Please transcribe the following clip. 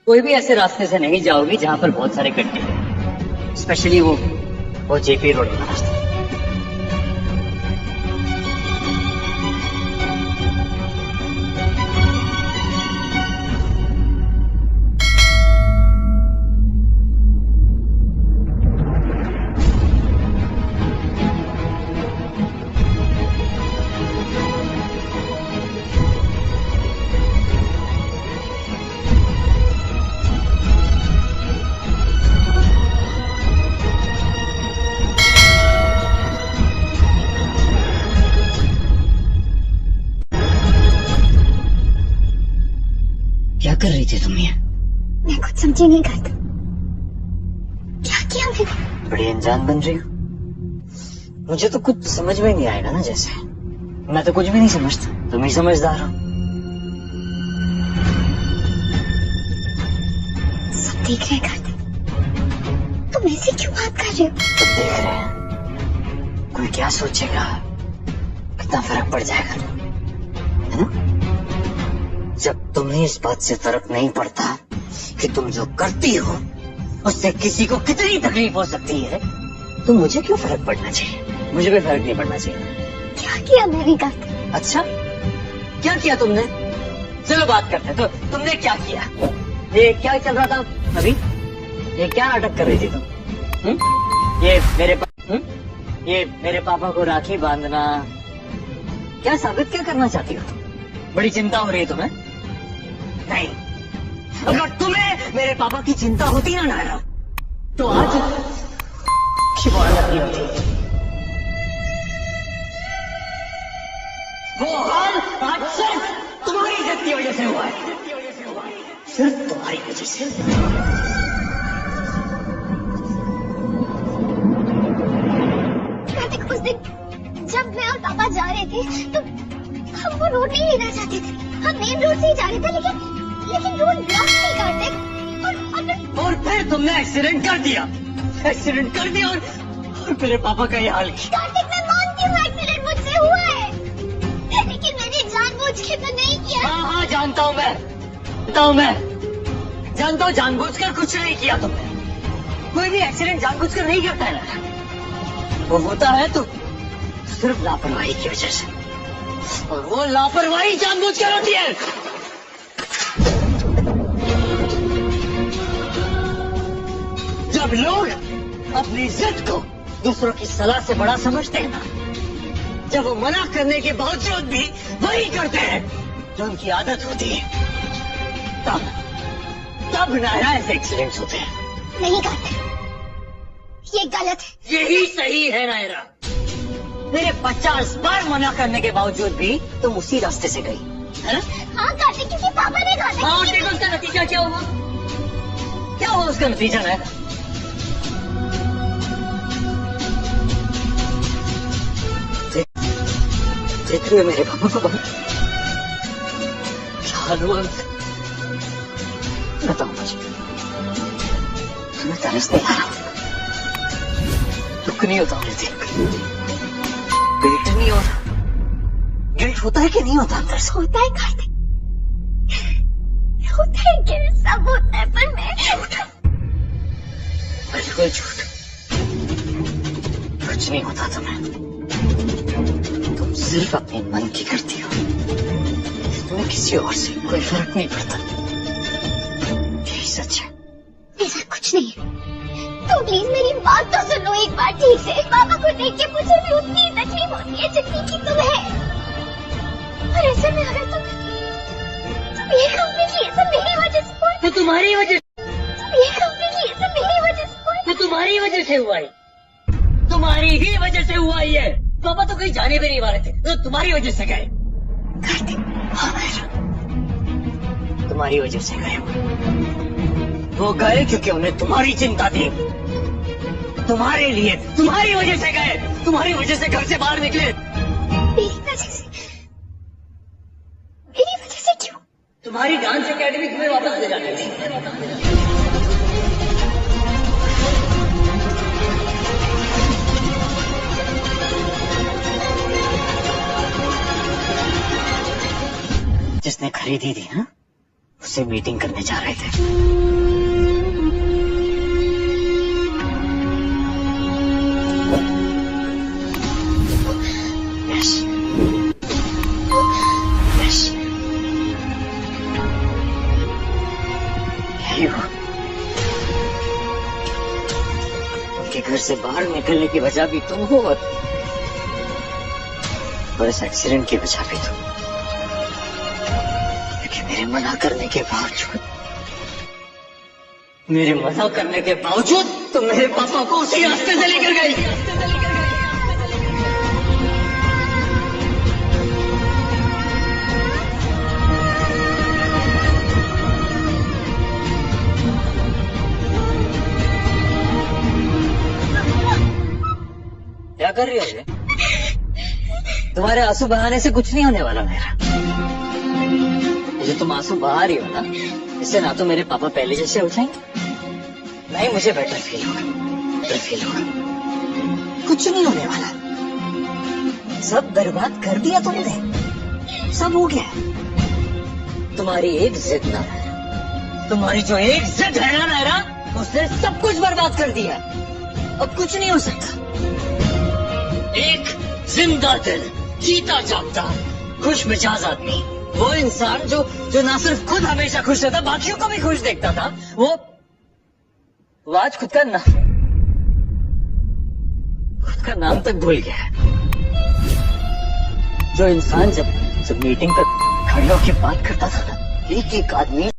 कोई भी ऐसे रास्ते से नहीं जाओगी जहां पर बहुत सारे गड्ढे हैं, स्पेशली वो जेपी रोड का रास्ता। क्या कर रही थी तुम ये? मैं कुछ समझी नहीं करता। क्या किया मैंने? बड़ी अनजान बन रही हो। मुझे तो कुछ समझ में नहीं आएगा ना, जैसे मैं तो कुछ भी नहीं समझता, तुम ही समझदार हो। सब देख रहे करते, तुम ऐसे क्यों बात कर रहे हो? सब देख रहे हैं, कोई क्या सोचेगा, कितना फर्क पड़ जाएगा, है ना? जब तुम्हें इस बात से फर्क नहीं पड़ता कि तुम जो करती हो उससे किसी को कितनी तकलीफ हो सकती है, तो मुझे क्यों फर्क पड़ना चाहिए? मुझे कोई फर्क नहीं पड़ना चाहिए। क्या किया मैंने करते? अच्छा, क्या किया तुमने? चलो बात करते हैं। तो तुमने क्या किया? ये क्या चल रहा था अभी? ये क्या नाटक कर रही थी तुम? ये मेरे पापा को राखी बांधना, क्या साबित क्या करना चाहती हो? बड़ी चिंता हो रही है तुम्हें? नहीं, अगर तुम्हें मेरे पापा की चिंता होती ना नायरा, तो आज शिवान लगती होती। वो हाल आज सिर्फ तुम्हारी इज्जत की वजह से हुआ है, सिर्फ तुम्हारी वजह से। कार्तिक, उस दिन जब मैं और पापा जा रहे थे तो हम वो रोड नहीं लेना चाहते थे, हम मेन रोड से ही जा रहे थे, लेकिन रोड ब्लॉक नहीं करते। और फिर तुमने एक्सीडेंट कर दिया और मेरे पापा का ये हाल किया। कार्तिक, मैं मानती हूँ एक्सीडेंट मुझसे हुआ है, लेकिन मैंने जानबूझ के तो नहीं किया। हाँ, जानता हूँ जानबूझकर कुछ नहीं किया तुमने। कोई भी एक्सीडेंट जानबूझकर नहीं करता है ना, वो होता है तो सिर्फ लापरवाही की वजह से, और वो लापरवाही जानबूझकर होती है। जब लोग अपनी जिद को दूसरों की सलाह से बड़ा समझते हैं ना, जब वो मना करने के बावजूद भी वही करते हैं जो उनकी आदत होती है, तब नायरा ऐसे एक्सीडेंट्स होते हैं। नहीं करते, ये गलत है। यही सही है नायरा। मेरे 50 बार मना करने के बावजूद भी तुम उसी रास्ते से गई, है ना? हाँ कार्तिक, क्योंकि पापा ने कहा था। हाँ, देखो उसका नतीजा क्या हुआ? क्या हुआ उसका नतीजा नायरा? देख रहे हो मेरे पापा को? बहुत बताओ मुझे, तुम्हें तरस नहीं आ रहा? दुख नहीं होता मुझे देख? गिल्ट नहीं होता? गिल्ट होता है कि नहीं होता अंदर से? होता है कार्तिक, होता है, गिल्ट सब होता है, पर मैं बिल्कुल झूठ। कुछ नहीं होता तुम्हें, तुम सिर्फ अपने मन की करती हो, तुम्हें किसी और से कोई फर्क नहीं पड़ता। यही सच है। ऐसा कुछ नहीं है, तुम प्लीज मेरी बात तो सुनो एक बार ठीक से। पापा को देख के मुझे भी उतनी तकलीफ होती है जितनी की तुम्हें, और ऐसे में अगर तुम ये कहोगे कि ये सब मेरी वजह से हुआ, तो तुम्हारी वजह, तुम ये कहोगे कि ये सब मेरी वजह से हुआ, तो तुम्हारी वजह से हुआ है, तुम्हारी ही वजह से हुआ ही है। पापा तो कहीं जाने भी नहीं वाले थे, तो तुम्हारी वजह से गए। कार्तिक, तुम्हारी वजह से गए वो गए क्योंकि उन्हें तुम्हारी चिंता थी, तुम्हारे लिए, तुम्हारी वजह से गए, तुम्हारी वजह से घर से बाहर निकले। मेरी वजह से क्यों? तुम्हारी डांस एकेडमी तुम्हें वापस ले जानी थी। जिसने खरीदी थी ना, उससे मीटिंग करने जा रहे थे। यस यस, यही हो। उनके घर से बाहर निकलने की वजह भी तुम हो और इस एक्सीडेंट की वजह भी तुम। लेकिन मेरे मना करने के बावजूद तुम मेरे पापा को उसी रास्ते से लेकर गई। क्या कर रही हो ये? तुम्हारे आंसू बहाने से कुछ नहीं होने वाला मेरा। ये जो तुम आंसू बहा रही हो ना, इससे ना तो मेरे पापा पहले जैसे हो जाएंगे, नहीं मुझे बेटर फील होगा। कुछ नहीं होने वाला। सब बर्बाद कर दिया तुमने, सब हो गया। तुम्हारी एक जिद ना, तुम्हारी जो एक जिद है ना मेरा, उसने सब कुछ बर्बाद कर दिया। अब कुछ नहीं हो सकता। एक जिंदा दिल, जीता जागता, खुश मिजाज आदमी, वो इंसान जो ना सिर्फ खुद हमेशा खुश रहता, बाकियों को भी खुश देखता था, वो आज खुद का नाम तक भूल गया है। जो इंसान जब मीटिंग पर खड़े होकर बात करता था ना, एक एक आदमी